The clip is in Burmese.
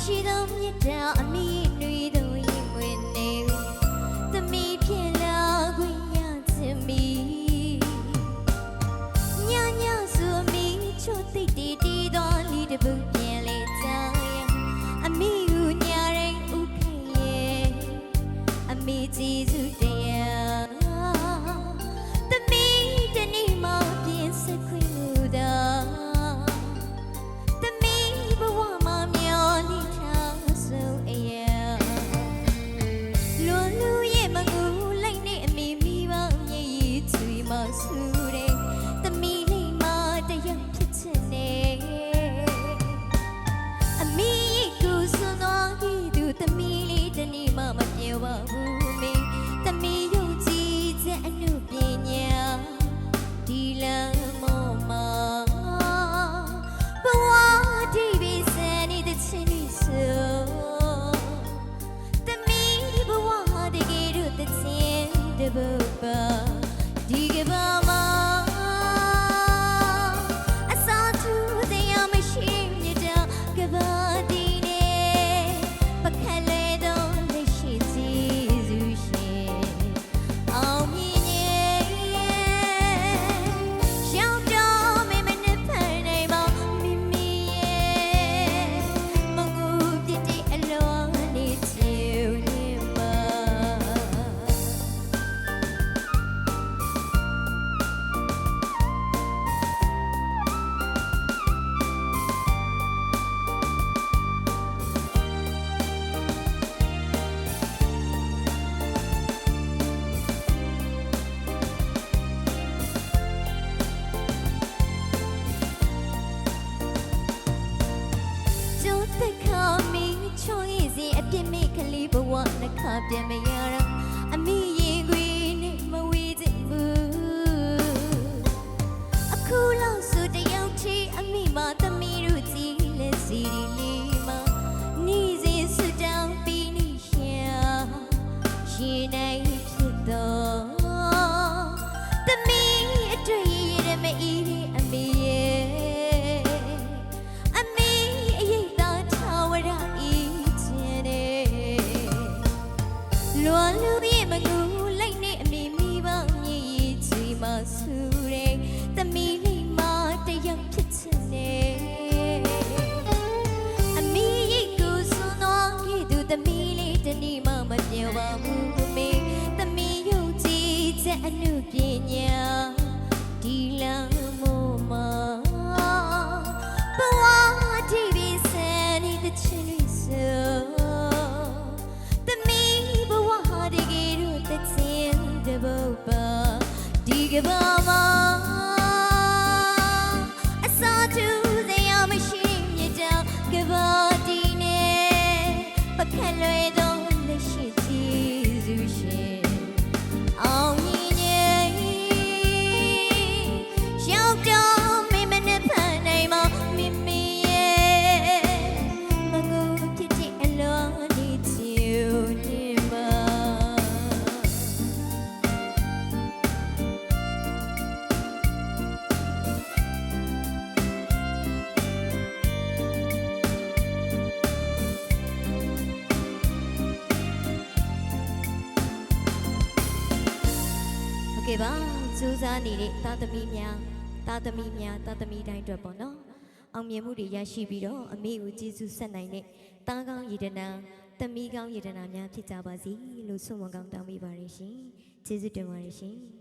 မရှိသောမြတ်တာအမိနွေတို့ရင်ဝင်နေသမီးဖြစ်လာခွင့်ရခြင်းမီညညဆိုအမိချို့သိတည်တည်သောလီတပုတ်ပြန်လေကြရအမိကိုညာရင်ဥခေရဲ့အမိကြည်စုတရားသမီးတနေ့မှပြင်စခွင့်လို့သာသမီးဘဝမှာမျောလိထားဆုံးအရာလွန်လူရဲ့မငူလိုက်နေအမိမိပါမြည်ရည်ချွေမဆူတဲ့သမီးလေးမတရားဖြစ်ချင်နေအမိကိုစွန်သွားခဲ့သူသမီးလေးတနေ့မှမပြောပါဘူးမေသမီးယုံကြည်ချက်အမှုပညာဒီလမ်းမောမှာဘဝဒီဘီစနေတဲ့ချင်းနေဆိုသမီးဘဝတကယ်လို့တဲ့ချင်းတဘပါဒီကဘာမှာအစားသူတရားမရှိမြတ်တာကဘာဒီနေပခက်လေတော့လက်ရှိစီစုရှင်အောင်မြင်ရောက်တော့မင်းမနဲ့ဖန်နိုင်ပါမိမိရဲ့မငူပြစ်တဲ့အလောနေချေနေမှာကျိုးသက်ခါမီချောရည်စီအပြစ်မိကလေးဘဝနှခါပြန်မရတာအမိရင်ခွေနဲ့မဝေးချင်ဘူးအခုလောက်ဆိုတယောက်ချီအမိမသမီးတို့ကြည်လက်စီလေးမနေစဉ်စတောင်းပြီးနေရှာရှင်နိုင်ဖြစ်တော့သမီးအတွေ့ရမအီးအမေရဲ့အမေအရေးသားထာဝရဤခြင်းနဲ့လွန်လူရဲ့မငူလိုက်နေအမေမိဘမြည်ရည်ချီမဆူတဲ့သမီးလေးမတရားဖြစ်ချင်နေအမေရဲ့ကိုစွန်တော်ခဲ့သူသမီးလေးတနေ့မှမပြောပါဘူးမေသမီးယုံကြည်ချက်အမှုပညာဒီလမ်းမို့မှာဘဝဒီဘီစနေတဲ့ချင်းတွေဆိုသမီးဘဝတကယ်လို့တဲ့ချင်းတပုတ်ပါဒီကဘာမှာအစားသူတရားမရှိမြတ်တာကဘာဒီနေပခက်လွယ်တော့လက်ရှိကြည်စုရှင်အောင်မြင်ရောက်တော့မင်းမနဲ့ဖန်နိုင်မမိမိရဲ့မငူဖြစ်တဲ့အလောနေချီနေမှာโอเคပါစူးစမ်းနေတဲ့သားသမီးများသားသမီးတိုင်းအတွက်ပေါ့နော်အောင်မြင်မှုတွေရရှိပြီးတော့အမေကိုကျေးဇူးဆက်နိုင်တဲ့သားကောင်းရည်တနာသမီးကောင်းရည်တနာများဖြစ်ကြပါစေလို့ဆုမွန်ကောင်းတောင်းပေးပါရရှင်ကျေးဇူးတင်ပါတယ်ရှင်